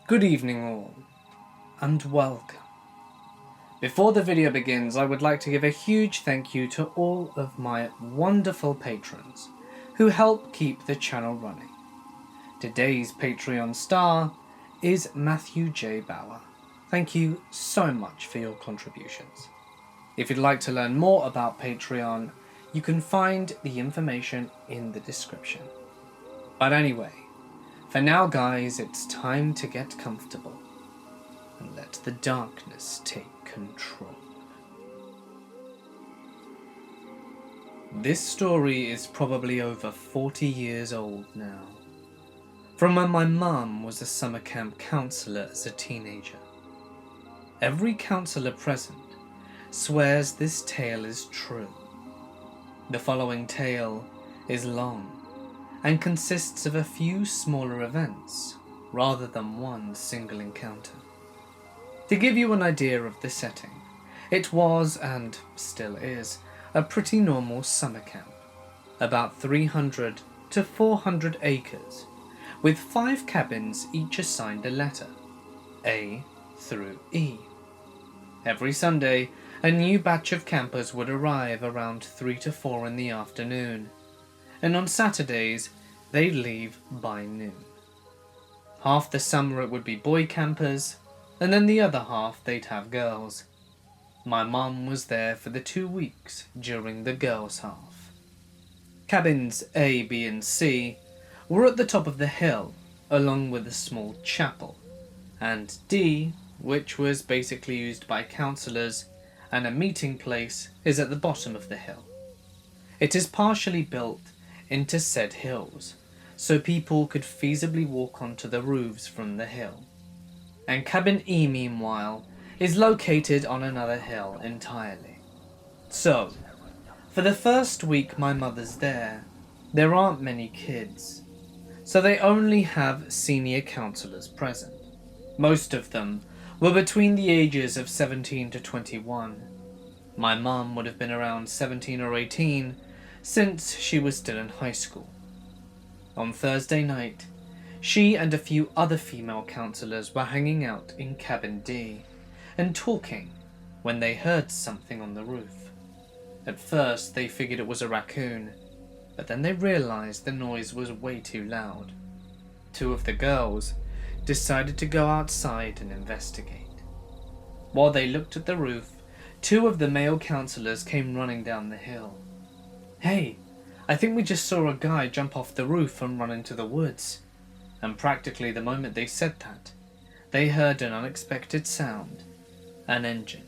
Good evening all, and welcome. Before the video begins, I would like to give a huge thank you to all of my wonderful patrons who help keep the channel running. Today's Patreon star is Matthew J. Bauer. Thank you so much for your contributions. If you'd like to learn more about Patreon, you can find the information in the description. But anyway, for now guys, it's time to get comfortable and let the darkness take control. This story is probably over 40 years old now, from when my mum was a summer camp counsellor as a teenager. Every counsellor present swears this tale is true. The following tale is long and consists of a few smaller events, rather than one single encounter. To give you an idea of the setting, it was, and still is, a pretty normal summer camp, about 300 to 400 acres, with 5 cabins each assigned a letter, A through E. Every Sunday, a new batch of campers would arrive around 3 to 4 in the afternoon, and on Saturdays, they'd leave by noon. Half the summer it would be boy campers, and then the other half they'd have girls. My mum was there for the 2 weeks during the girls' half. Cabins A, B and C were at the top of the hill, along with a small chapel, and D, which was basically used by counsellors and a meeting place, is at the bottom of the hill. It is partially built into said hills, so people could feasibly walk onto the roofs from the hill. And cabin E, meanwhile, is located on another hill entirely. So, for the first week my mother's there aren't many kids, so they only have senior counsellors present. Most of them were between the ages of 17 to 21. My mum would have been around 17 or 18, since she was still in high school. On Thursday night, she and a few other female counsellors were hanging out in cabin D and talking when they heard something on the roof. At first they figured it was a raccoon, but then they realised the noise was way too loud. 2 of the girls decided to go outside and investigate. While they looked at the roof, 2 of the male counsellors came running down the hill. "Hey, I think we just saw a guy jump off the roof and run into the woods." And practically the moment they said that, they heard an unexpected sound, an engine.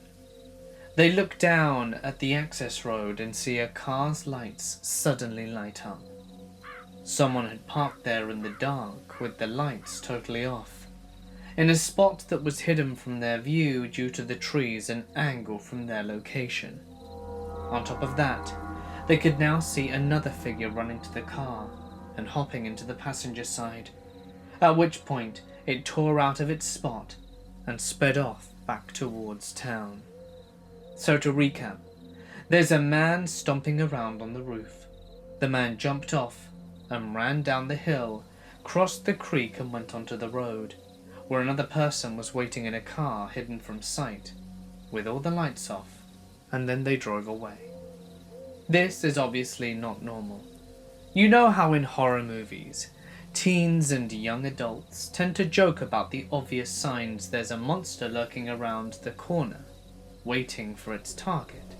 They looked down at the access road and see a car's lights suddenly light up. Someone had parked there in the dark with the lights totally off, in a spot that was hidden from their view due to the trees and angle from their location. On top of that, they could now see another figure running to the car and hopping into the passenger side, at which point it tore out of its spot and sped off back towards town. So to recap, there's a man stomping around on the roof. The man jumped off and ran down the hill, crossed the creek and went onto the road, where another person was waiting in a car hidden from sight, with all the lights off, and then they drove away. This is obviously not normal. You know how in horror movies, teens and young adults tend to joke about the obvious signs there's a monster lurking around the corner, waiting for its target.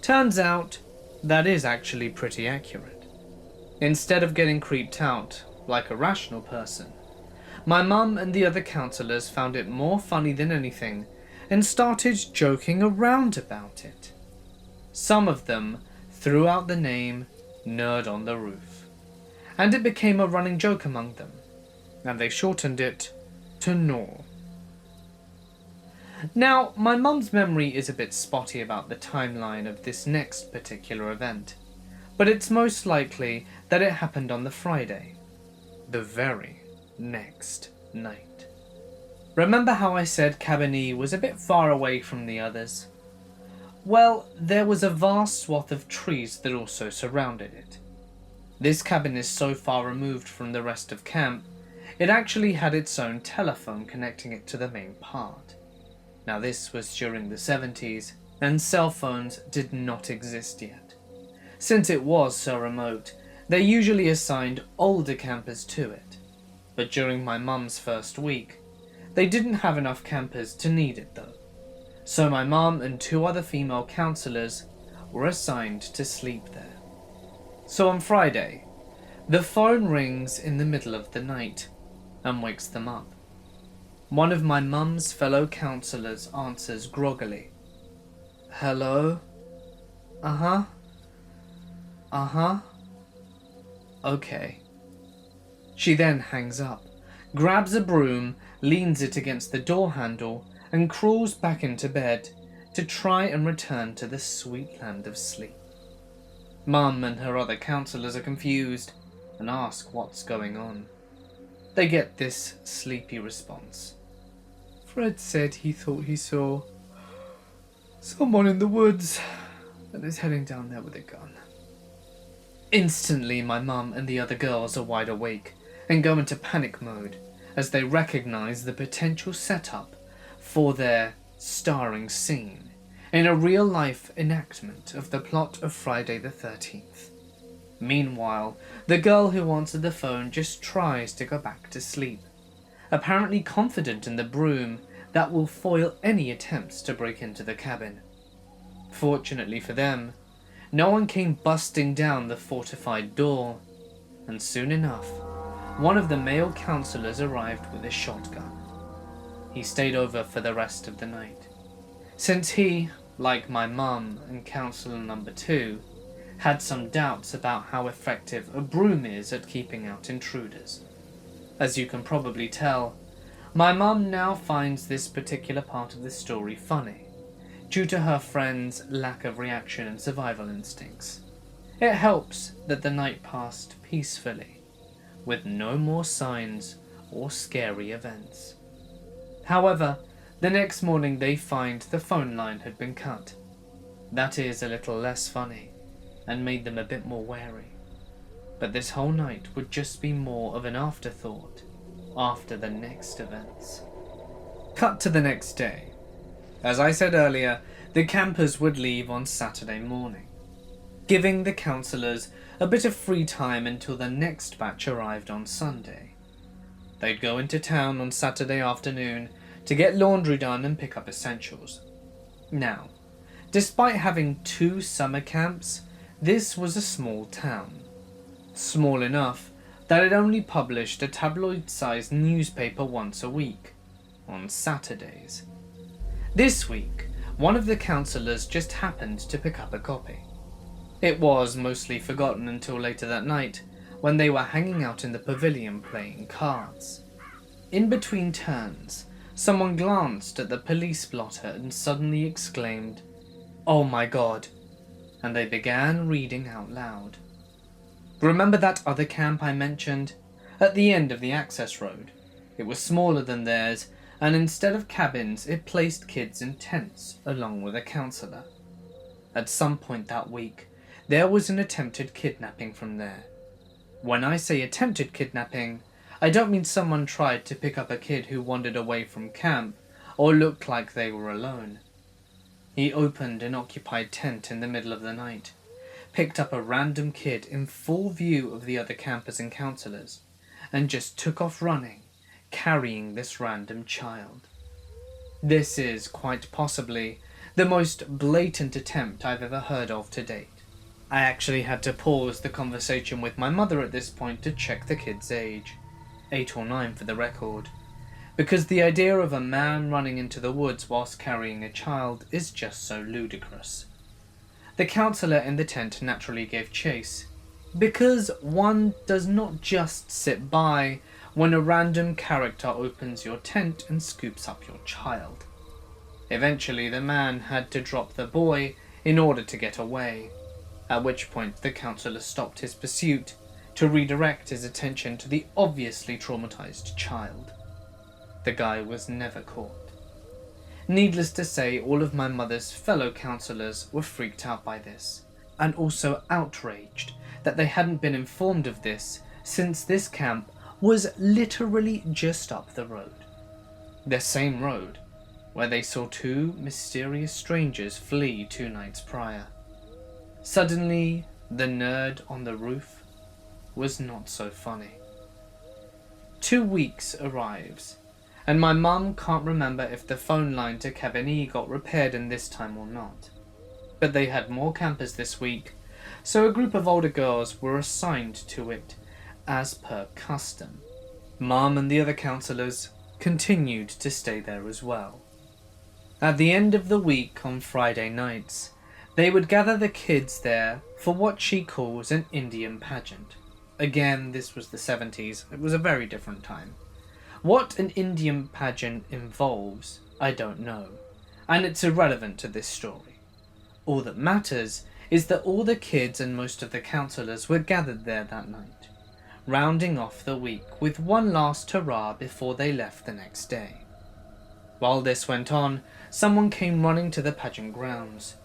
Turns out, that is actually pretty accurate. Instead of getting creeped out, like a rational person, my mum and the other counsellors found it more funny than anything, and started joking around about it. Some of them threw out the name Nerd on the Roof, and it became a running joke among them, and they shortened it to Nor. Now, my mum's memory is a bit spotty about the timeline of this next particular event, but it's most likely that it happened on the Friday, the very next night. Remember how I said Cabin E was a bit far away from the others? Well, there was a vast swath of trees that also surrounded it. This cabin is so far removed from the rest of camp, It actually had its own telephone connecting it to the main part. Now this was during the 70s, and cell phones did not exist yet. Since it was so remote, they usually assigned older campers to it. But during my mum's first week, they didn't have enough campers to need it though. So my mum and 2 other female counsellors were assigned to sleep there. So on Friday, the phone rings in the middle of the night and wakes them up. One of my mum's fellow counsellors answers groggily. "Hello? Uh-huh. Uh-huh. Okay." She then hangs up, grabs a broom, leans it against the door handle, and crawls back into bed to try and return to the sweet land of sleep. Mum and her other counsellors are confused and ask what's going on. They get this sleepy response. "Fred said he thought he saw someone in the woods and is heading down there with a gun." Instantly, my mum and the other girls are wide awake and go into panic mode as they recognize the potential setup for their starring scene in a real-life enactment of the plot of Friday the 13th. Meanwhile, the girl who answered the phone just tries to go back to sleep, apparently confident in the broom that will foil any attempts to break into the cabin. Fortunately for them, no one came busting down the fortified door, and soon enough, one of the male counsellors arrived with a shotgun. He stayed over for the rest of the night, since he, like my mum and counsellor number 2, had some doubts about how effective a broom is at keeping out intruders. As you can probably tell, my mum now finds this particular part of the story funny, due to her friend's lack of reaction and survival instincts. It helps that the night passed peacefully, with no more signs or scary events. However, the next morning they find the phone line had been cut. That is a little less funny, and made them a bit more wary. But this whole night would just be more of an afterthought after the next events. Cut to the next day. As I said earlier, the campers would leave on Saturday morning, giving the counsellors a bit of free time until the next batch arrived on Sunday. They'd go into town on Saturday afternoon to get laundry done and pick up essentials. Now, despite having 2 summer camps, this was a small town. Small enough that it only published a tabloid-sized newspaper once a week, on Saturdays. This week, one of the counsellors just happened to pick up a copy. It was mostly forgotten until later that night, when they were hanging out in the pavilion playing cards. In between turns, someone glanced at the police blotter and suddenly exclaimed, "Oh my God," and they began reading out loud. Remember that other camp I mentioned? At the end of the access road. It was smaller than theirs, and instead of cabins, it placed kids in tents along with a counsellor. At some point that week, there was an attempted kidnapping from there. When I say attempted kidnapping, I don't mean someone tried to pick up a kid who wandered away from camp or looked like they were alone. He opened an occupied tent in the middle of the night, picked up a random kid in full view of the other campers and counsellors, and just took off running, carrying this random child. This is, quite possibly, the most blatant attempt I've ever heard of to date. I actually had to pause the conversation with my mother at this point to check the kid's age, 8 or 9 for the record, because the idea of a man running into the woods whilst carrying a child is just so ludicrous. The counsellor in the tent naturally gave chase, because one does not just sit by when a random character opens your tent and scoops up your child. Eventually the man had to drop the boy in order to get away, at which point the counsellor stopped his pursuit to redirect his attention to the obviously traumatized child. The guy was never caught. Needless to say, all of my mother's fellow counsellors were freaked out by this, and also outraged that they hadn't been informed of this, since this camp was literally just up the road. The same road where they saw two mysterious strangers flee 2 nights prior. Suddenly, the nerd on the roof was not so funny. 2 weeks arrives, and my mum can't remember if the phone line to Cabin E got repaired in this time or not. But they had more campers this week, so a group of older girls were assigned to it as per custom. Mum and the other counsellors continued to stay there as well. At the end of the week on Friday nights, they would gather the kids there for what she calls an Indian pageant. Again, this was the 70s, it was a very different time. What an Indian pageant involves, I don't know, and it's irrelevant to this story. All that matters is that all the kids and most of the counsellors were gathered there that night, rounding off the week with one last hurrah before they left the next day. While this went on, someone came running to the pageant grounds.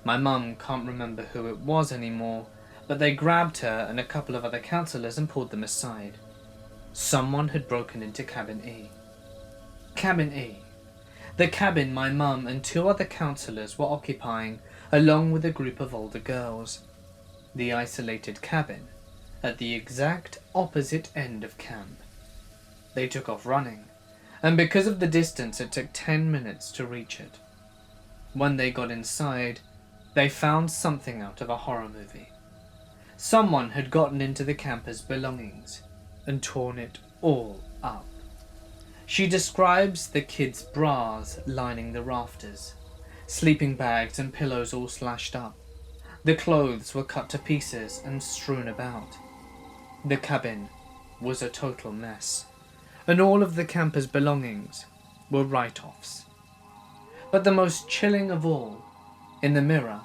My mum can't remember who it was anymore, but they grabbed her and a couple of other counsellors and pulled them aside. Someone had broken into Cabin E. Cabin E. The cabin my mum and 2 other counsellors were occupying, along with a group of older girls. The isolated cabin, at the exact opposite end of camp. They took off running, and because of the distance it took 10 minutes to reach it. When they got inside, they found something out of a horror movie. Someone had gotten into the campers' belongings and torn it all up. She describes the kids' bras lining the rafters, sleeping bags and pillows all slashed up. The clothes were cut to pieces and strewn about. The cabin was a total mess, and all of the campers' belongings were write-offs. But the most chilling of all, in the mirror,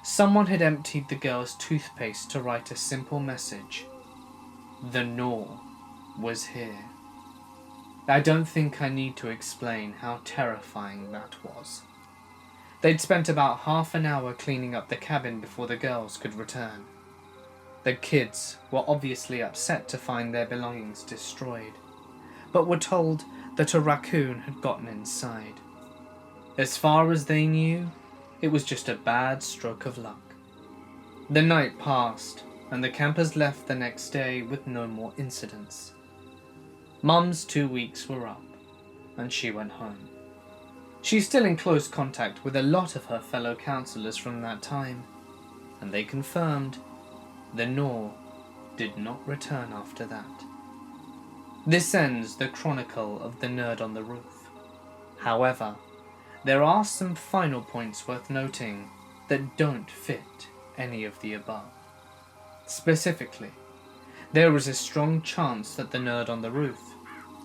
someone had emptied the girl's toothpaste to write a simple message. The Gnaw was here. I don't think I need to explain how terrifying that was. They'd spent about half an hour cleaning up the cabin before the girls could return. The kids were obviously upset to find their belongings destroyed, but were told that a raccoon had gotten inside. As far as they knew, it was just a bad stroke of luck. The night passed, and the campers left the next day with no more incidents. Mum's 2 weeks were up, and she went home. She's still in close contact with a lot of her fellow counsellors from that time, and they confirmed the Gnaw did not return after that. This ends the chronicle of the nerd on the roof. However, there are some final points worth noting that don't fit any of the above. Specifically, there is a strong chance that the nerd on the roof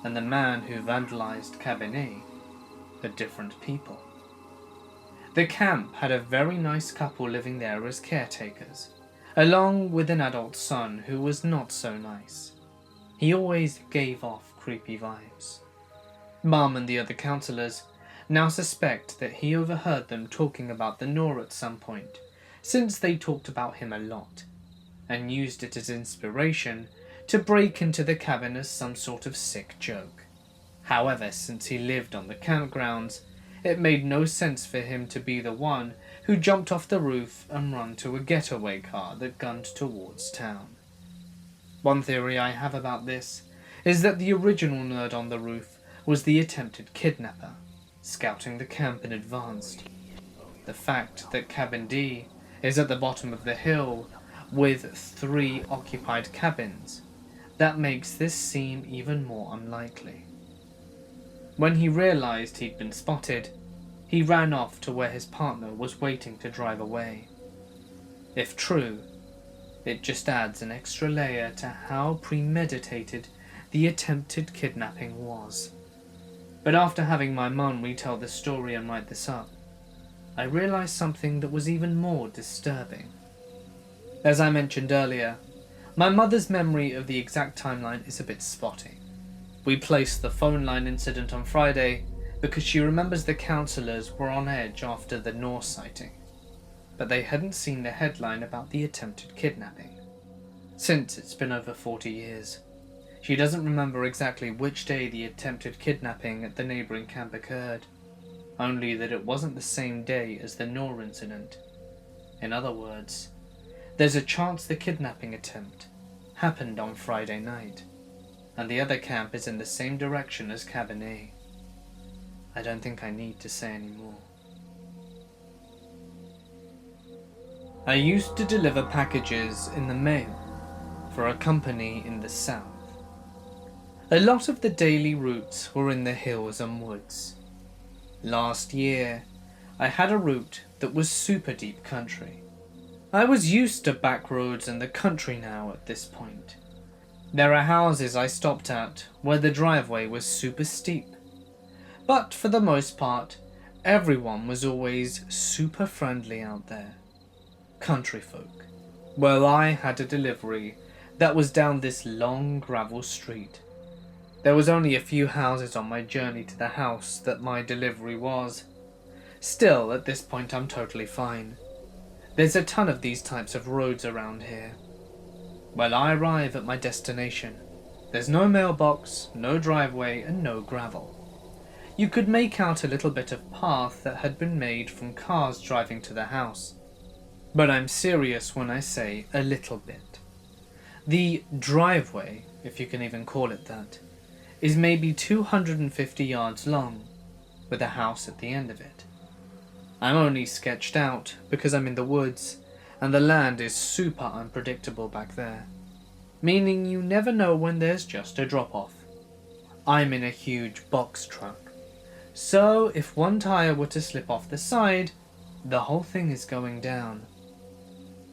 and the man who vandalized Cabin E are different people. The camp had a very nice couple living there as caretakers, along with an adult son who was not so nice. He always gave off creepy vibes. Mum and the other counsellors now suspect that he overheard them talking about the Gnaw at some point, since they talked about him a lot, and used it as inspiration to break into the cabin as some sort of sick joke. However, since he lived on the campgrounds, it made no sense for him to be the one who jumped off the roof and ran to a getaway car that gunned towards town. One theory I have about this is that the original nerd on the roof was the attempted kidnapper, scouting the camp in advance. The fact that Cabin D is at the bottom of the hill with 3 occupied cabins, that makes this seem even more unlikely. When he realized he'd been spotted, he ran off to where his partner was waiting to drive away. If true, it just adds an extra layer to how premeditated the attempted kidnapping was. But after having my mum retell the story and write this up, I realized something that was even more disturbing. As I mentioned earlier, my mother's memory of the exact timeline is a bit spotty. We placed the phone line incident on Friday because she remembers the counsellors were on edge after the Gnaw sighting, but they hadn't seen the headline about the attempted kidnapping. Since it's been over 40 years, She doesn't remember exactly which day the attempted kidnapping at the neighbouring camp occurred, only that it wasn't the same day as the Noor incident. In other words, there's a chance the kidnapping attempt happened on Friday night, and the other camp is in the same direction as Cabin A. I don't think I need to say any more. I used to deliver packages in the mail for a company in the south. A lot of the daily routes were in the hills and woods. Last year, I had a route that was super deep country. I was used to back roads in the country now at this point. There are houses I stopped at where the driveway was super steep, but for the most part, everyone was always super friendly out there. Country folk. Well, I had a delivery that was down this long gravel street. There was only a few houses on my journey to the house that my delivery was. Still, at this point I'm totally fine. There's a ton of these types of roads around here. Well, I arrive at my destination. There's no mailbox, no driveway, and no gravel. You could make out a little bit of path that had been made from cars driving to the house. But I'm serious when I say a little bit. The driveway, if you can even call it that, is maybe 250 yards long, with a house at the end of it. I'm only sketched out because I'm in the woods, and the land is super unpredictable back there, meaning you never know when there's just a drop-off. I'm in a huge box truck, so if one tire were to slip off the side, the whole thing is going down.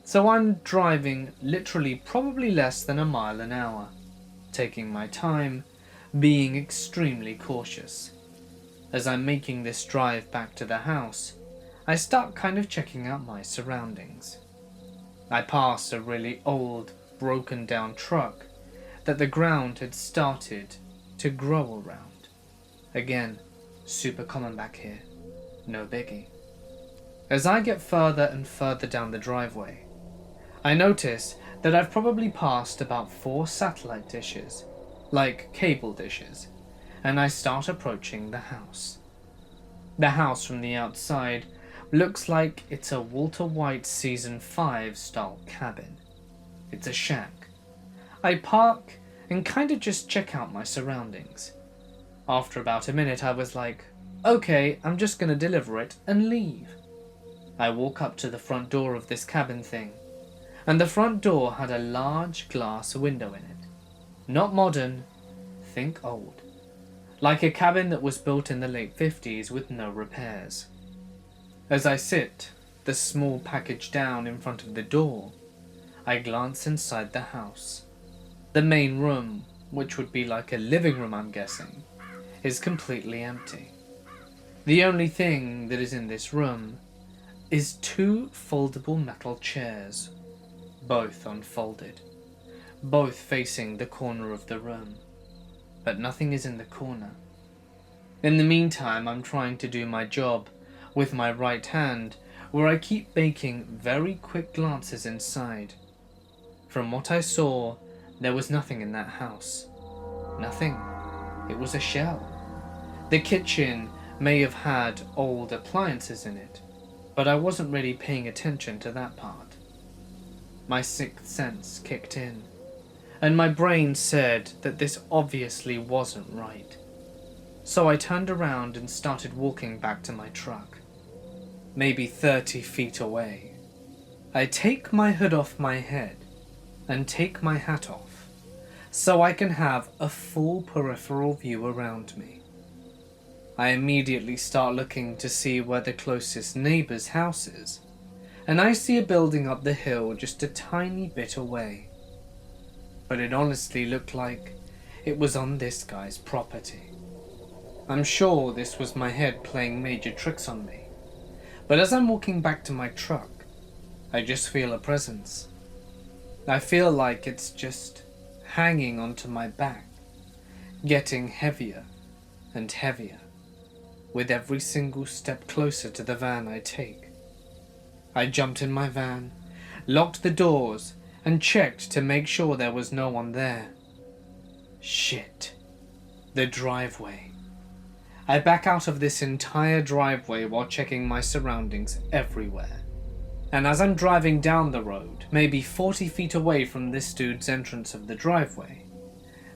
So I'm driving literally probably less than a mile an hour, taking my time, being extremely cautious. As I'm making this drive back to the house, I start kind of checking out my surroundings. I pass a really old, broken down truck that the ground had started to grow around. Again, super common back here, no biggie. As I get further and further down the driveway, I notice that I've probably passed about 4 satellite dishes, like cable dishes, and I start approaching the house. The house from the outside looks like it's a Walter White Season 5 style cabin. It's a shack. I park and kind of just check out my surroundings. After about a minute I was like, okay, I'm just gonna deliver it and leave. I walk up to the front door of this cabin thing, and the front door had a large glass window in it. Not modern, think old. Like a cabin that was built in the late 50s with no repairs. As I sit, the small package down in front of the door, I glance inside the house. The main room, which would be like a living room I'm guessing, is completely empty. The only thing that is in this room is 2 foldable metal chairs, both unfolded, both facing the corner of the room, but nothing is in the corner. In the meantime, I'm trying to do my job with my right hand, where I keep making very quick glances inside. From what I saw, there was nothing in that house. Nothing. It was a shell. The kitchen may have had old appliances in it, but I wasn't really paying attention to that part. My sixth sense kicked in, and my brain said that this obviously wasn't right. So I turned around and started walking back to my truck. Maybe 30 feet away, I take my hood off my head and take my hat off, so I can have a full peripheral view around me. I immediately start looking to see where the closest neighbor's house is, and I see a building up the hill just a tiny bit away. But it honestly looked like it was on this guy's property. I'm sure this was my head playing major tricks on me, but as I'm walking back to my truck, I just feel a presence. I feel like it's just hanging onto my back, getting heavier and heavier with every single step closer to the van I take. I jumped in my van, locked the doors, and checked to make sure there was no one there. Shit. The driveway. I back out of this entire driveway while checking my surroundings everywhere. And as I'm driving down the road, maybe 40 feet away from this dude's entrance of the driveway,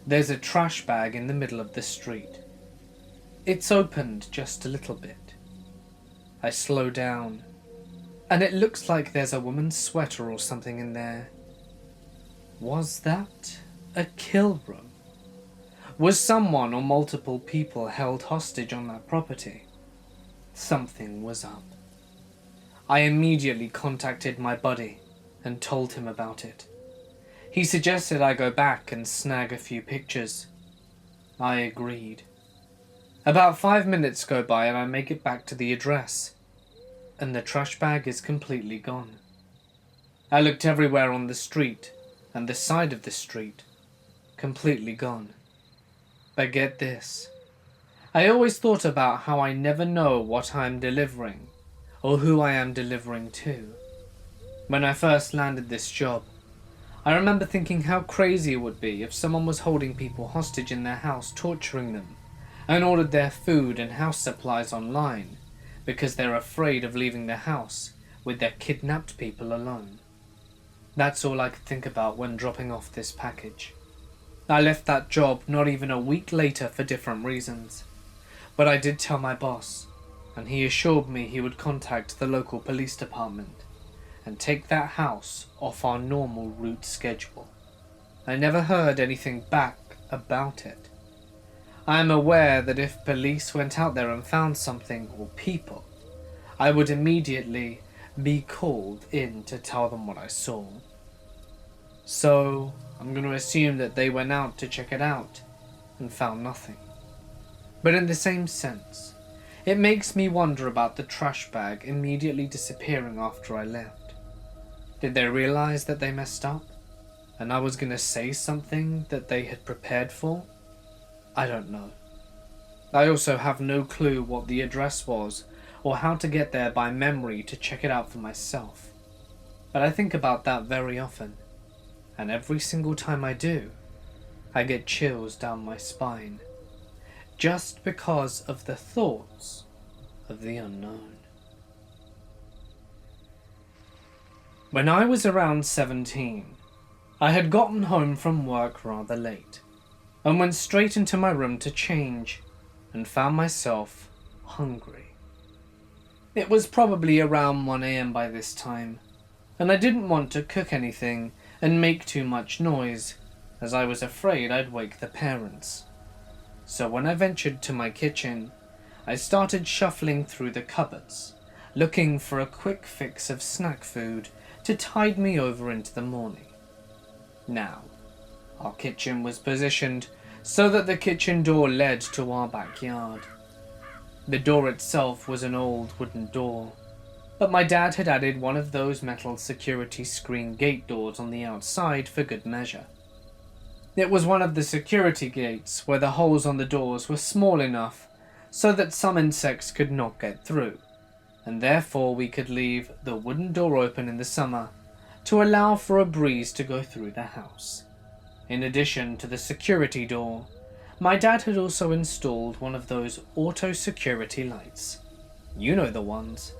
there's a trash bag in the middle of the street. It's opened just a little bit. I slow down, and it looks like there's a woman's sweater or something in there. Was that a kill room? Was someone or multiple people held hostage on that property? Something was up. I immediately contacted my buddy and told him about it. He suggested I go back and snag a few pictures. I agreed. About 5 minutes go by and I make it back to the address, and the trash bag is completely gone. I looked everywhere on the street and the side of the street, completely gone. But get this, I always thought about how I never know what I'm delivering or who I am delivering to. When I first landed this job, I remember thinking how crazy it would be if someone was holding people hostage in their house, torturing them, and ordered their food and house supplies online because they're afraid of leaving the house with their kidnapped people alone. That's all I could think about when dropping off this package. I left that job not even a week later for different reasons, but I did tell my boss, and he assured me he would contact the local police department and take that house off our normal route schedule. I never heard anything back about it. I am aware that if police went out there and found something or people, I would immediately be called in to tell them what I saw. So I'm going to assume that they went out to check it out and found nothing. But in the same sense, it makes me wonder about the trash bag immediately disappearing after I left. Did they realize that they messed up, and I was going to say something that they had prepared for? I don't know. I also have no clue what the address was or how to get there by memory to check it out for myself. But I think about that very often, and every single time I do, I get chills down my spine, just because of the thoughts of the unknown. When I was around 17, I had gotten home from work rather late, and went straight into my room to change, and found myself hungry. It was probably around 1 AM by this time, and I didn't want to cook anything and make too much noise, as I was afraid I'd wake the parents. So when I ventured to my kitchen, I started shuffling through the cupboards, looking for a quick fix of snack food to tide me over into the morning. Now, our kitchen was positioned so that the kitchen door led to our backyard. The door itself was an old wooden door, but my dad had added one of those metal security screen gate doors on the outside for good measure. It was one of the security gates where the holes on the doors were small enough so that some insects could not get through, and therefore we could leave the wooden door open in the summer to allow for a breeze to go through the house. In addition to the security door, my dad had also installed one of those auto security lights. You know the ones.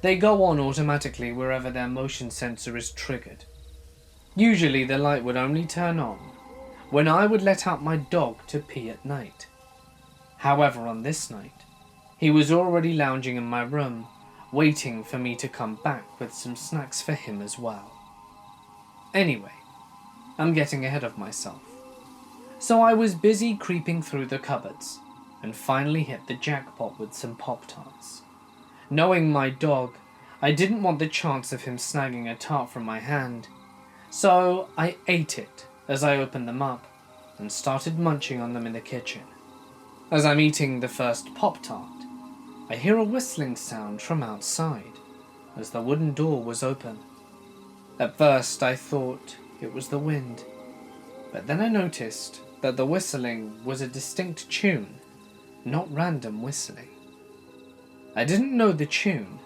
They go on automatically wherever their motion sensor is triggered. Usually the light would only turn on when I would let out my dog to pee at night. However, on this night, he was already lounging in my room, waiting for me to come back with some snacks for him as well. Anyway, I'm getting ahead of myself. So I was busy creeping through the cupboards, and finally hit the jackpot with some Pop-Tarts. Knowing my dog, I didn't want the chance of him snagging a tart from my hand, so I ate it as I opened them up and started munching on them in the kitchen. As I'm eating the first Pop-Tart, I hear a whistling sound from outside as the wooden door was open. At first I thought it was the wind, but then I noticed that the whistling was a distinct tune, not random whistling. I didn't know the tune,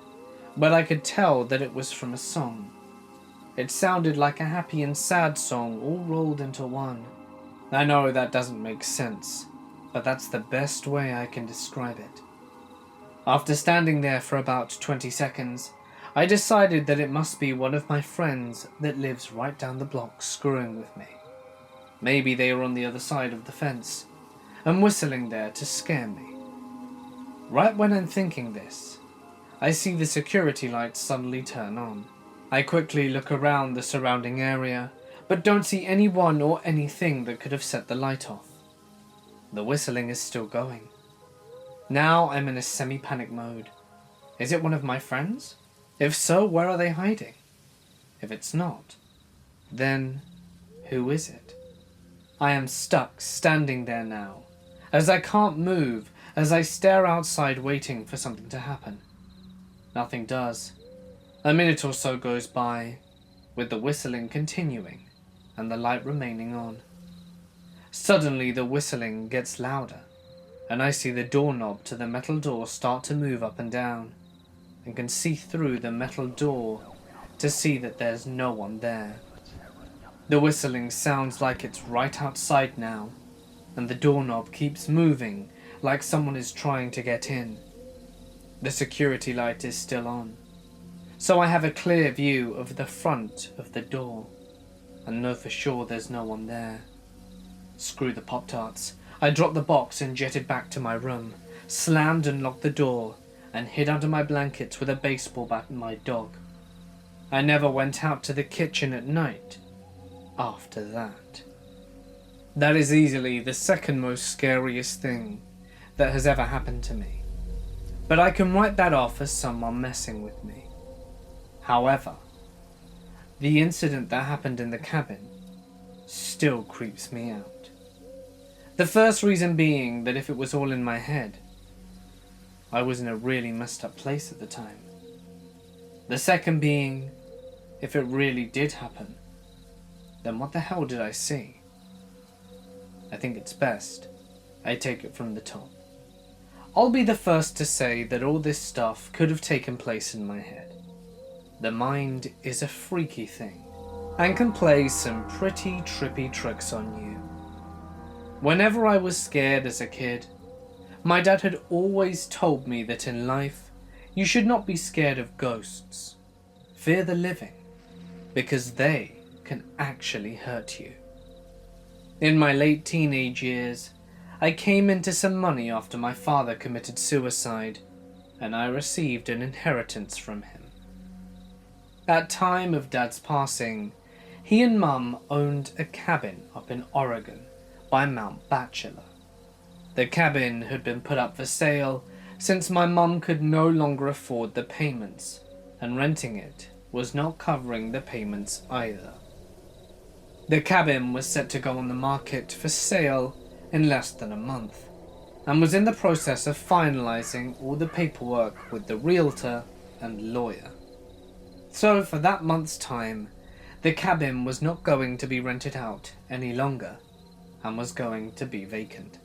but I could tell that it was from a song. It sounded like a happy and sad song all rolled into one. I know that doesn't make sense, but that's the best way I can describe it. After standing there for about 20 seconds, I decided that it must be one of my friends that lives right down the block screwing with me. Maybe they were on the other side of the fence and whistling there to scare me. Right when I'm thinking this, I see the security lights suddenly turn on. I quickly look around the surrounding area, but don't see anyone or anything that could have set the light off. The whistling is still going. Now I'm in a semi-panic mode. Is it one of my friends? If so, where are they hiding? If it's not, then who is it? I am stuck standing there now, as I can't move, as I stare outside waiting for something to happen. Nothing does. A minute or so goes by, with the whistling continuing and the light remaining on. Suddenly the whistling gets louder, and I see the doorknob to the metal door start to move up and down, and can see through the metal door to see that there's no one there. The whistling sounds like it's right outside now, and the doorknob keeps moving like someone is trying to get in. The security light is still on, so I have a clear view of the front of the door, and know for sure there's no one there. Screw the Pop-Tarts. I dropped the box and jetted back to my room, slammed and locked the door, and hid under my blankets with a baseball bat and my dog. I never went out to the kitchen at night after that. That is easily the second most scariest thing that has ever happened to me, but I can write that off as someone messing with me. However, the incident that happened in the cabin still creeps me out. The first reason being that if it was all in my head, I was in a really messed up place at the time. The second being, if it really did happen, then what the hell did I see? I think it's best I take it from the top. I'll be the first to say that all this stuff could have taken place in my head. The mind is a freaky thing, and can play some pretty trippy tricks on you. Whenever I was scared as a kid, my dad had always told me that in life, you should not be scared of ghosts. Fear the living, because they can actually hurt you. In my late teenage years, I came into some money after my father committed suicide, and I received an inheritance from him. At time of Dad's passing, he and Mum owned a cabin up in Oregon by Mount Bachelor. The cabin had been put up for sale since my mum could no longer afford the payments, and renting it was not covering the payments either. The cabin was set to go on the market for sale in less than a month, and was in the process of finalizing all the paperwork with the realtor and lawyer. So for that month's time, the cabin was not going to be rented out any longer, and was going to be vacant.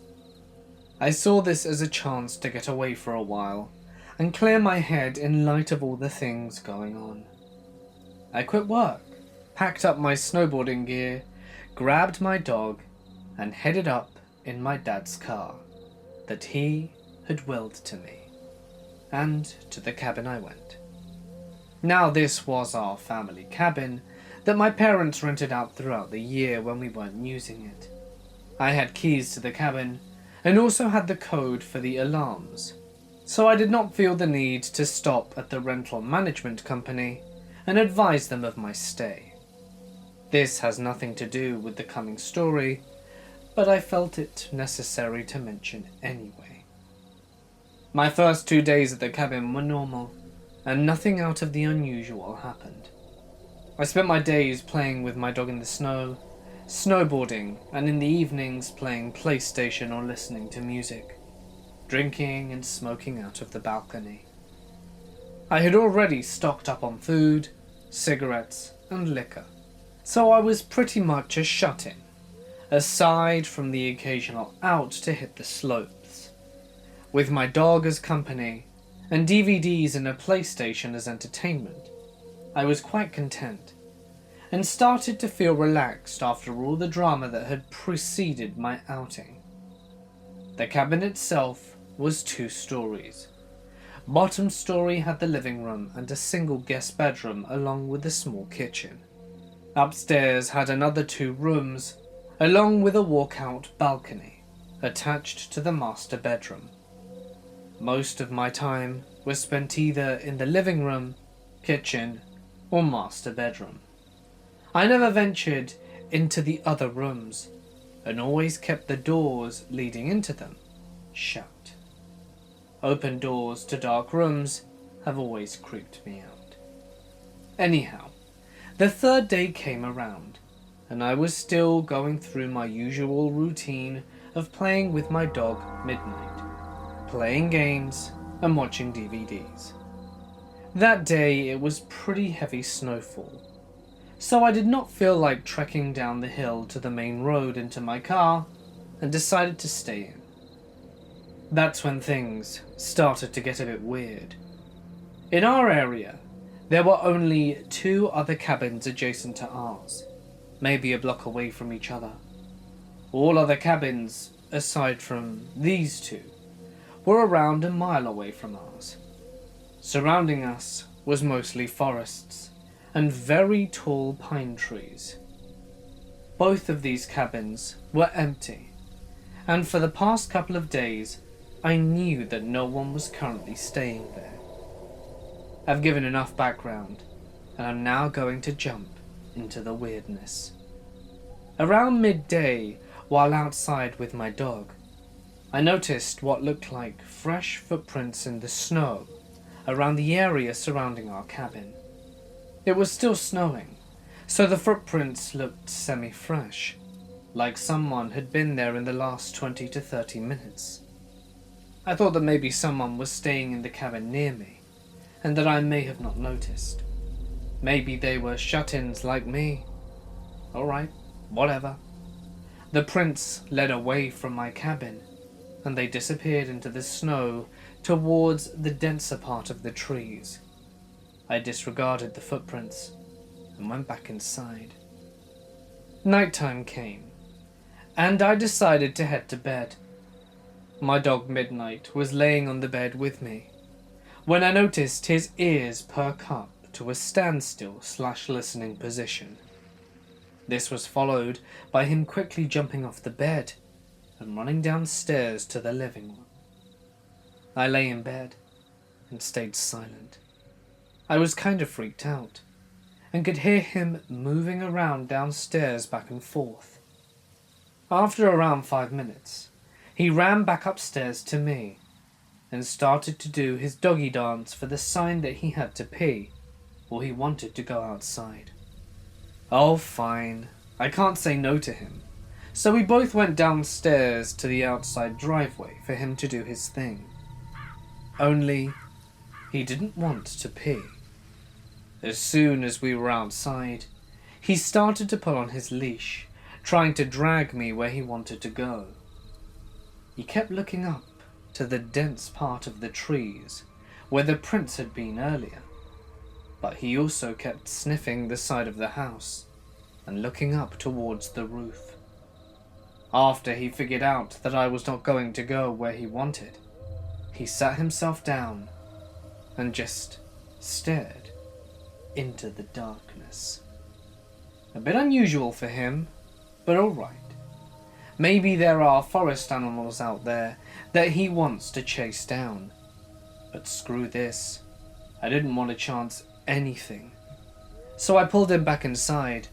I saw this as a chance to get away for a while, and clear my head in light of all the things going on. I quit work, packed up my snowboarding gear, grabbed my dog, and headed up in my dad's car that he had willed to me, and to the cabin I went. Now this was our family cabin that my parents rented out throughout the year when we weren't using it. I had keys to the cabin, and also had the code for the alarms, so I did not feel the need to stop at the rental management company and advise them of my stay. This has nothing to do with the coming story, but I felt it necessary to mention anyway. My first 2 days at the cabin were normal, and nothing out of the unusual happened. I spent my days playing with my dog in the snow, snowboarding, and in the evenings playing PlayStation or listening to music, drinking and smoking out of the balcony. I had already stocked up on food, cigarettes, and liquor, so I was pretty much a shut-in, aside from the occasional out to hit the slopes. With my dog as company, and DVDs and a PlayStation as entertainment, I was quite content, and started to feel relaxed after all the drama that had preceded my outing. The cabin itself was 2 stories. Bottom story had the living room and a single guest bedroom along with a small kitchen. Upstairs had another 2 rooms, along with a walkout balcony attached to the master bedroom. Most of my time was spent either in the living room, kitchen, or master bedroom. I never ventured into the other rooms, and always kept the doors leading into them shut. Open doors to dark rooms have always creeped me out. Anyhow, the 3rd day came around, and I was still going through my usual routine of playing with my dog Midnight, playing games and watching DVDs. That day it was pretty heavy snowfall, so I did not feel like trekking down the hill to the main road into my car and decided to stay in. That's when things started to get a bit weird. In our area, there were only 2 other cabins adjacent to ours, maybe a block away from each other. All other cabins, aside from these 2, were around a mile away from ours. Surrounding us was mostly forests and very tall pine trees. Both of these cabins were empty, and for the past couple of days I knew that no one was currently staying there. I've given enough background, and I'm now going to jump into the weirdness. Around midday, while outside with my dog, I noticed what looked like fresh footprints in the snow around the area surrounding our cabin. It was still snowing, so the footprints looked semi-fresh, like someone had been there in the last 20 to 30 minutes. I thought that maybe someone was staying in the cabin near me, and that I may have not noticed. Maybe they were shut-ins like me. Alright, whatever. The prints led away from my cabin, and they disappeared into the snow towards the denser part of the trees. I disregarded the footprints and went back inside. Nighttime came, and I decided to head to bed. My dog Midnight was laying on the bed with me when I noticed his ears perk up to a standstill/listening position. This was followed by him quickly jumping off the bed and running downstairs to the living room. I lay in bed and stayed silent. I was kind of freaked out and could hear him moving around downstairs back and forth. After around 5 minutes, he ran back upstairs to me and started to do his doggy dance for the sign that he had to pee or he wanted to go outside. Oh, fine. I can't say no to him. So we both went downstairs to the outside driveway for him to do his thing. Only, he didn't want to pee. As soon as we were outside, he started to pull on his leash, trying to drag me where he wanted to go. He kept looking up to the dense part of the trees where the prints had been earlier, but he also kept sniffing the side of the house and looking up towards the roof. After he figured out that I was not going to go where he wanted, he sat himself down and just stared into the darkness. A bit unusual for him, but alright. Maybe there are forest animals out there that he wants to chase down. But screw this. I didn't want to chance anything. So I pulled him back inside,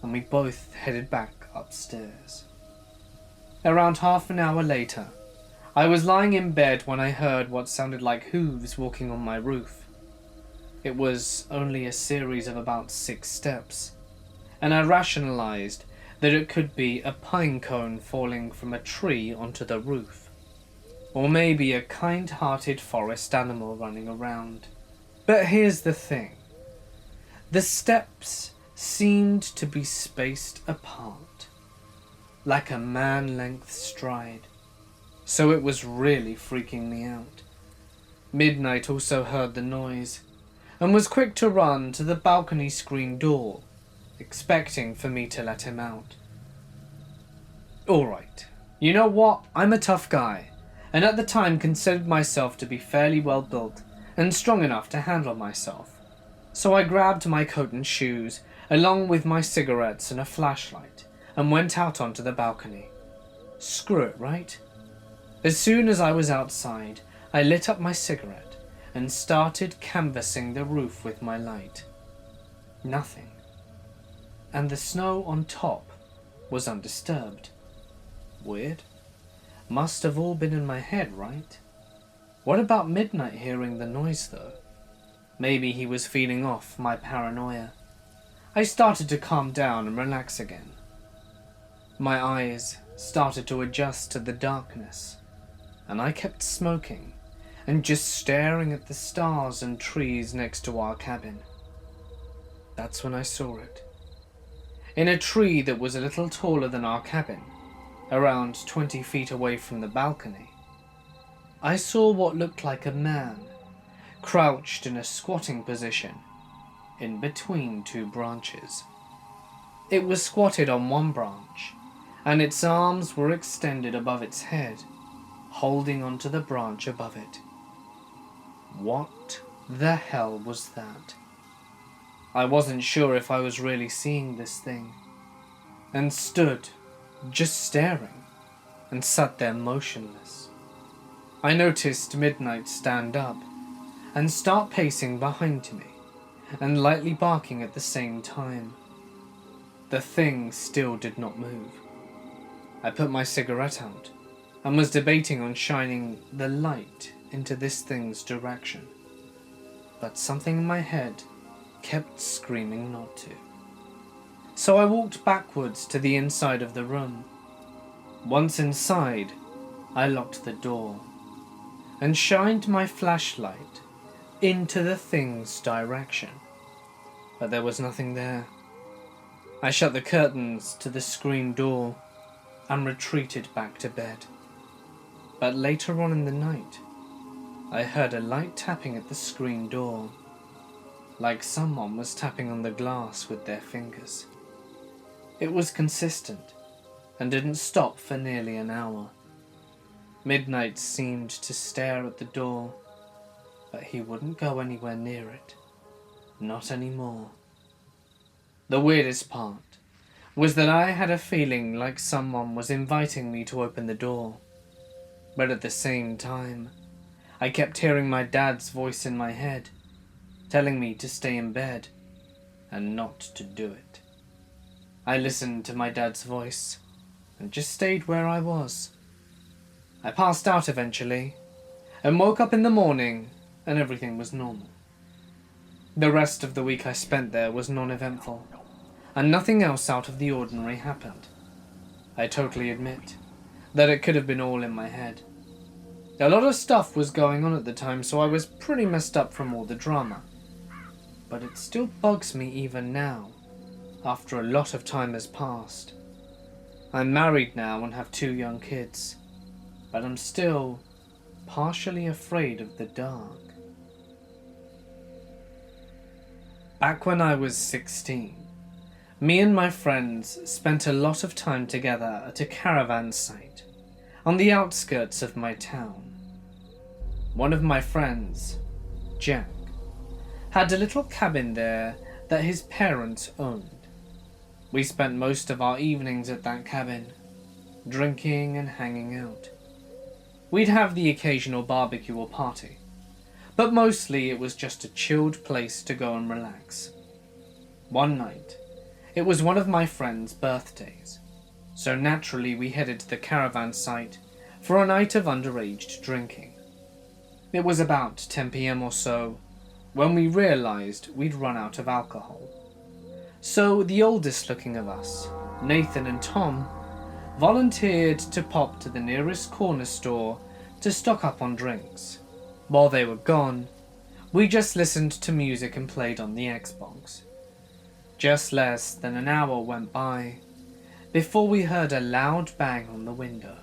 and we both headed back upstairs. Around half an hour later, I was lying in bed when I heard what sounded like hooves walking on my roof. It was only a series of about 6 steps, and I rationalized that it could be a pine cone falling from a tree onto the roof, or maybe a kind-hearted forest animal running around. But here's the thing. The steps seemed to be spaced apart, like a man-length stride, so it was really freaking me out. Midnight also heard the noise, and was quick to run to the balcony screen door expecting for me to let him out. Alright, you know what? I'm a tough guy, and at the time considered myself to be fairly well built and strong enough to handle myself. So I grabbed my coat and shoes, along with my cigarettes and a flashlight, and went out onto the balcony. Screw it, right? As soon as I was outside, I lit up my cigarette and started canvassing the roof with my light. Nothing. And the snow on top was undisturbed. Weird. Must have all been in my head, right? What about Midnight hearing the noise, though? Maybe he was feeding off my paranoia. I started to calm down and relax again. My eyes started to adjust to the darkness, and I kept smoking and just staring at the stars and trees next to our cabin. That's when I saw it. In a tree that was a little taller than our cabin, around 20 feet away from the balcony, I saw what looked like a man, crouched in a squatting position, in between two branches. It was squatted on one branch, and its arms were extended above its head, holding onto the branch above it. What the hell was that? I wasn't sure if I was really seeing this thing, and stood, just staring, and sat there motionless. I noticed Midnight stand up, and start pacing behind me, and lightly barking at the same time. The thing still did not move. I put my cigarette out, and was debating on shining the light into this thing's direction, but something in my head kept screaming not to. So I walked backwards to the inside of the room. Once inside, I locked the door, and shined my flashlight into the thing's direction, but there was nothing there. I shut the curtains to the screen door and retreated back to bed. But later on in the night, I heard a light tapping at the screen door, like someone was tapping on the glass with their fingers. It was consistent and didn't stop for nearly an hour. Midnight seemed to stare at the door, but he wouldn't go anywhere near it. Not anymore. The weirdest part was that I had a feeling like someone was inviting me to open the door, but at the same time, I kept hearing my dad's voice in my head, telling me to stay in bed and not to do it. I listened to my dad's voice and just stayed where I was. I passed out eventually and woke up in the morning and everything was normal. The rest of the week I spent there was non-eventful, and nothing else out of the ordinary happened. I totally admit that it could have been all in my head. A lot of stuff was going on at the time, so I was pretty messed up from all the drama. But it still bugs me even now, after a lot of time has passed. I'm married now and have 2 young kids, but I'm still partially afraid of the dark. Back when I was 16, me and my friends spent a lot of time together at a caravan site on the outskirts of my town. One of my friends, Jack, had a little cabin there that his parents owned. We spent most of our evenings at that cabin, drinking and hanging out. We'd have the occasional barbecue or party, but mostly it was just a chilled place to go and relax. One night, it was one of my friend's birthdays, so naturally we headed to the caravan site for a night of underage drinking. It was about 10 p.m. or so when we realized we'd run out of alcohol. So the oldest looking of us, Nathan and Tom, volunteered to pop to the nearest corner store to stock up on drinks. While they were gone, we just listened to music and played on the Xbox. Just less than an hour went by before we heard a loud bang on the window.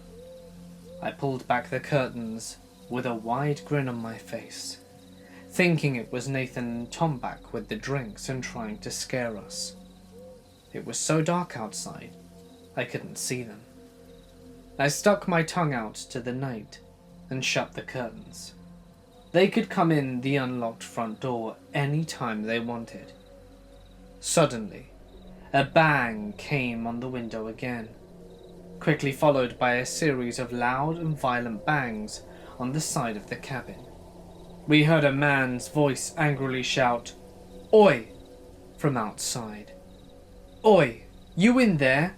I pulled back the curtains with a wide grin on my face, thinking it was Nathan and Tom back with the drinks and trying to scare us. It was so dark outside, I couldn't see them. I stuck my tongue out to the night and shut the curtains. They could come in the unlocked front door any time they wanted. Suddenly, a bang came on the window again, quickly followed by a series of loud and violent bangs on the side of the cabin. We heard a man's voice angrily shout, "Oi!" from outside. "Oi, you in there?"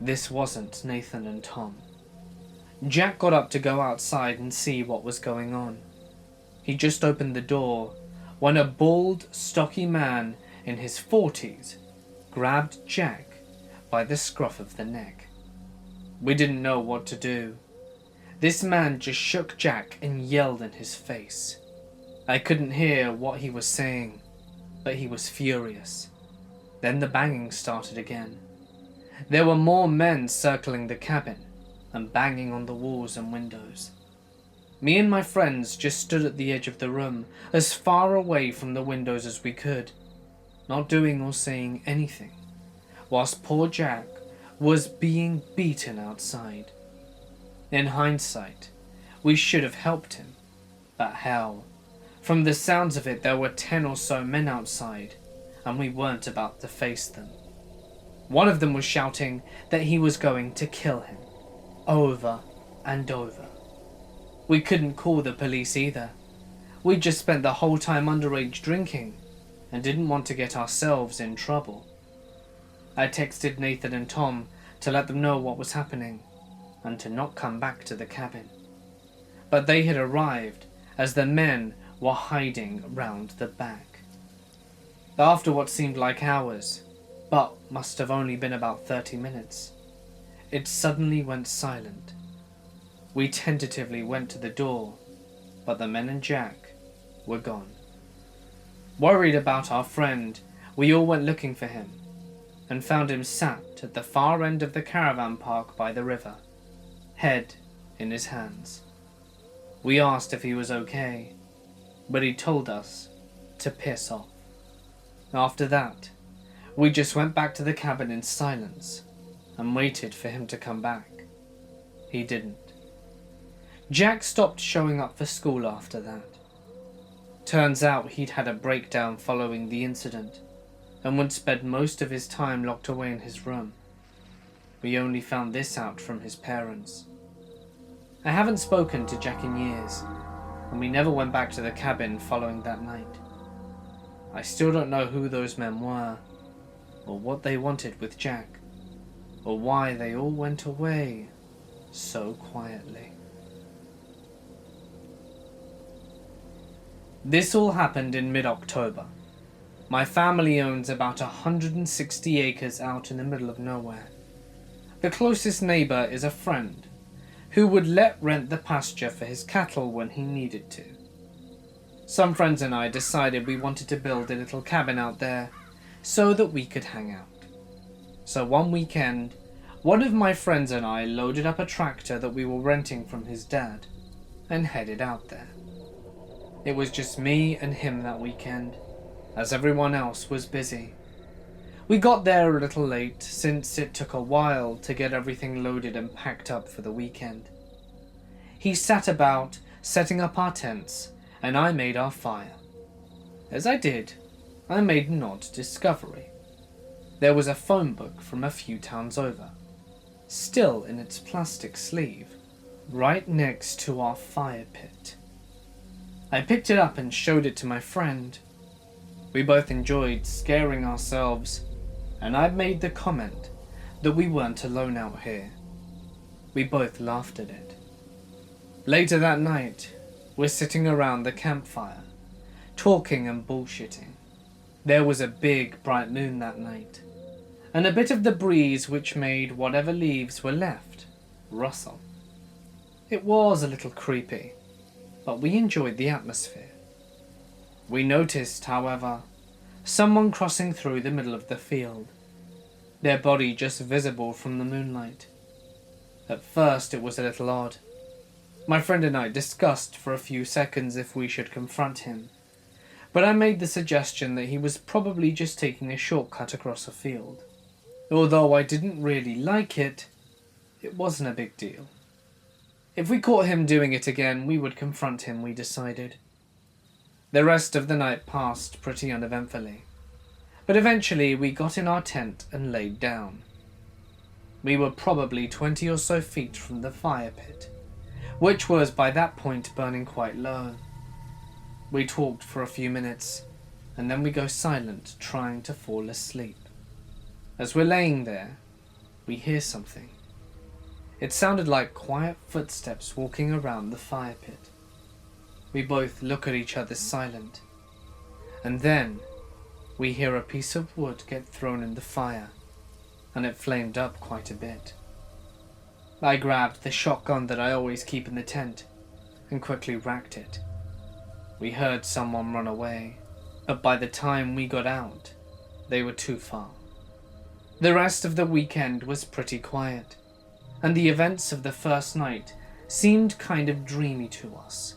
This wasn't Nathan and Tom. Jack got up to go outside and see what was going on. He just opened the door when a bald, stocky man in his 40s grabbed Jack by the scruff of the neck. We didn't know what to do. This man just shook Jack and yelled in his face. I couldn't hear what he was saying, but he was furious. Then the banging started again. There were more men circling the cabin and banging on the walls and windows. Me and my friends just stood at the edge of the room, as far away from the windows as we could, not doing or saying anything, whilst poor Jack was being beaten outside. In hindsight, we should have helped him, but hell, from the sounds of it there were 10 or so men outside, and we weren't about to face them. One of them was shouting that he was going to kill him, over and over. We couldn't call the police either. We just spent the whole time underage drinking and didn't want to get ourselves in trouble. I texted Nathan and Tom to let them know what was happening and to not come back to the cabin. But they had arrived as the men were hiding round the back. After what seemed like hours, but must have only been about 30 minutes, it suddenly went silent. We tentatively went to the door, but the men and Jack were gone. Worried about our friend, we all went looking for him and found him sat at the far end of the caravan park by the river, head in his hands. We asked if he was okay, but he told us to piss off. After that, we just went back to the cabin in silence and waited for him to come back. He didn't. Jack stopped showing up for school after that. Turns out he'd had a breakdown following the incident and would spend most of his time locked away in his room. We only found this out from his parents. I haven't spoken to Jack in years, and we never went back to the cabin following that night. I still don't know who those men were, or what they wanted with Jack, or why they all went away so quietly. This all happened in mid-October. My family owns about 160 acres out in the middle of nowhere. The closest neighbour is a friend who would let rent the pasture for his cattle when he needed to. Some friends and I decided we wanted to build a little cabin out there so that we could hang out. So one weekend, one of my friends and I loaded up a tractor that we were renting from his dad and headed out there. It was just me and him that weekend, as everyone else was busy. We got there a little late since it took a while to get everything loaded and packed up for the weekend. He sat about setting up our tents and I made our fire. As I did, I made an odd discovery. There was a phone book from a few towns over, still in its plastic sleeve, right next to our fire pit. I picked it up and showed it to my friend. We both enjoyed scaring ourselves, and I made the comment that we weren't alone out here. We both laughed at it. Later that night, we're sitting around the campfire, talking and bullshitting. There was a big bright moon that night, and a bit of the breeze which made whatever leaves were left rustle. It was a little creepy, but we enjoyed the atmosphere. We noticed, however, someone crossing through the middle of the field, their body just visible from the moonlight. At first it was a little odd. My friend and I discussed for a few seconds if we should confront him, but I made the suggestion that he was probably just taking a shortcut across a field. Although I didn't really like it, it wasn't a big deal. If we caught him doing it again, we would confront him, we decided. The rest of the night passed pretty uneventfully, but eventually we got in our tent and laid down. We were probably 20 or so feet from the fire pit, which was by that point burning quite low. We talked for a few minutes, and then we go silent, trying to fall asleep. As we're laying there, we hear something. It sounded like quiet footsteps walking around the fire pit. We both look at each other silent, and then we hear a piece of wood get thrown in the fire, and it flamed up quite a bit. I grabbed the shotgun that I always keep in the tent and quickly racked it. We heard someone run away, but by the time we got out, they were too far. The rest of the weekend was pretty quiet, and the events of the first night seemed kind of dreamy to us.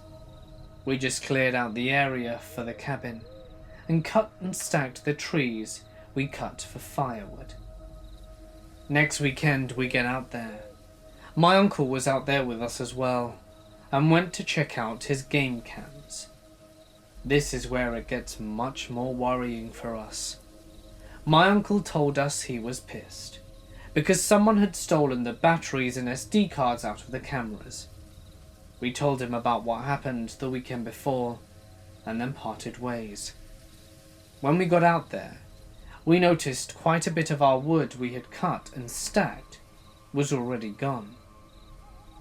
We just cleared out the area for the cabin and cut and stacked the trees we cut for firewood. Next weekend we get out there. My uncle was out there with us as well, and went to check out his game cams. This is where it gets much more worrying for us. My uncle told us he was pissed, because someone had stolen the batteries and SD cards out of the cameras. We told him about what happened the weekend before, and then parted ways. When we got out there, we noticed quite a bit of our wood we had cut and stacked was already gone.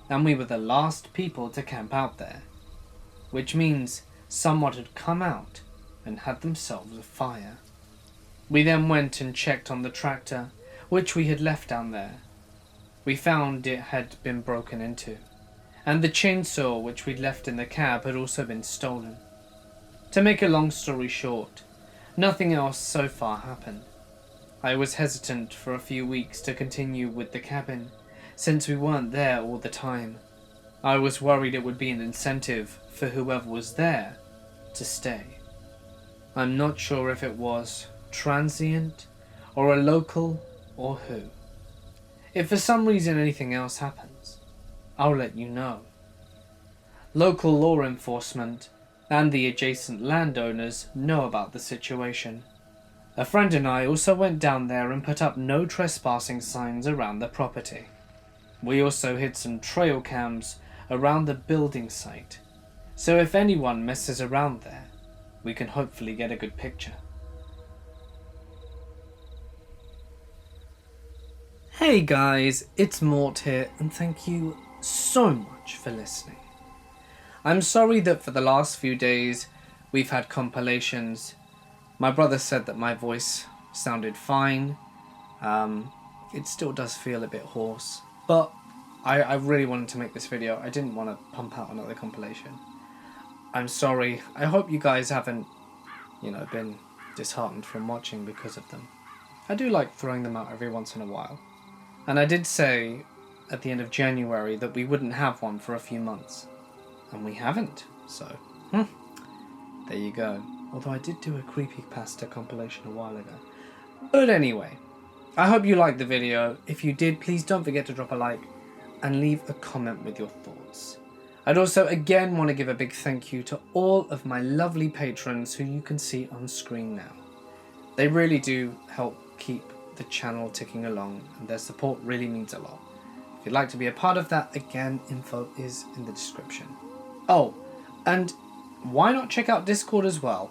And we were the last people to camp out there, which means someone had come out and had themselves a fire. We then went and checked on the tractor, which we had left down there. We found it had been broken into, and the chainsaw which we'd left in the cab had also been stolen. To make a long story short, nothing else so far happened. I was hesitant for a few weeks to continue with the cabin, since we weren't there all the time. I was worried it would be an incentive for whoever was there to stay. I'm not sure if it was transient or a local or who. If for some reason anything else happens, I'll let you know. Local law enforcement and the adjacent landowners know about the situation. A friend and I also went down there and put up no trespassing signs around the property. We also hid some trail cams around the building site, so if anyone messes around there, we can hopefully get a good picture. Hey guys, it's Mort here, and thank you so much for listening. I'm sorry that for the last few days we've had compilations. My brother said that my voice sounded fine. It still does feel a bit hoarse, but I really wanted to make this video. I didn't want to pump out another compilation. I'm sorry. I hope you guys haven't, been disheartened from watching because of them. I do like throwing them out every once in a while. And I did say at the end of January that we wouldn't have one for a few months. And we haven't, so there you go. Although I did do a creepypasta compilation a while ago. But anyway, I hope you liked the video. If you did, please don't forget to drop a like and leave a comment with your thoughts. I'd also again want to give a big thank you to all of my lovely patrons who you can see on screen now. They really do help keep the channel ticking along, and their support really means a lot. If you'd like to be a part of that, again, info is in the description. Oh, and why not check out Discord as well?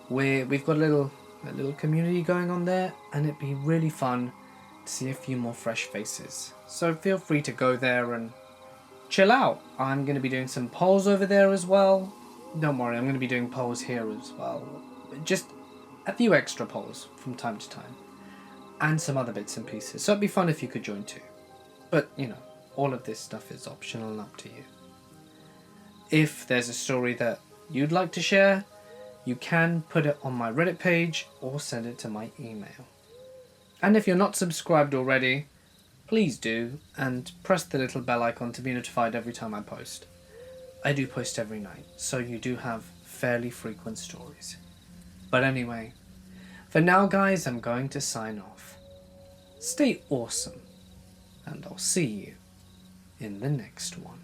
We've got a little community going on there, and it'd be really fun to see a few more fresh faces. So feel free to go there and chill out. I'm going to be doing some polls over there as well. Don't worry, I'm going to be doing polls here as well. Just a few extra polls from time to time. And some other bits and pieces. So it'd be fun if you could join too. But, all of this stuff is optional and up to you. If there's a story that you'd like to share, you can put it on my Reddit page or send it to my email. And if you're not subscribed already, please do, and press the little bell icon to be notified every time I post. I do post every night, so you do have fairly frequent stories. But anyway, for now guys, I'm going to sign off. Stay awesome, and I'll see you in the next one.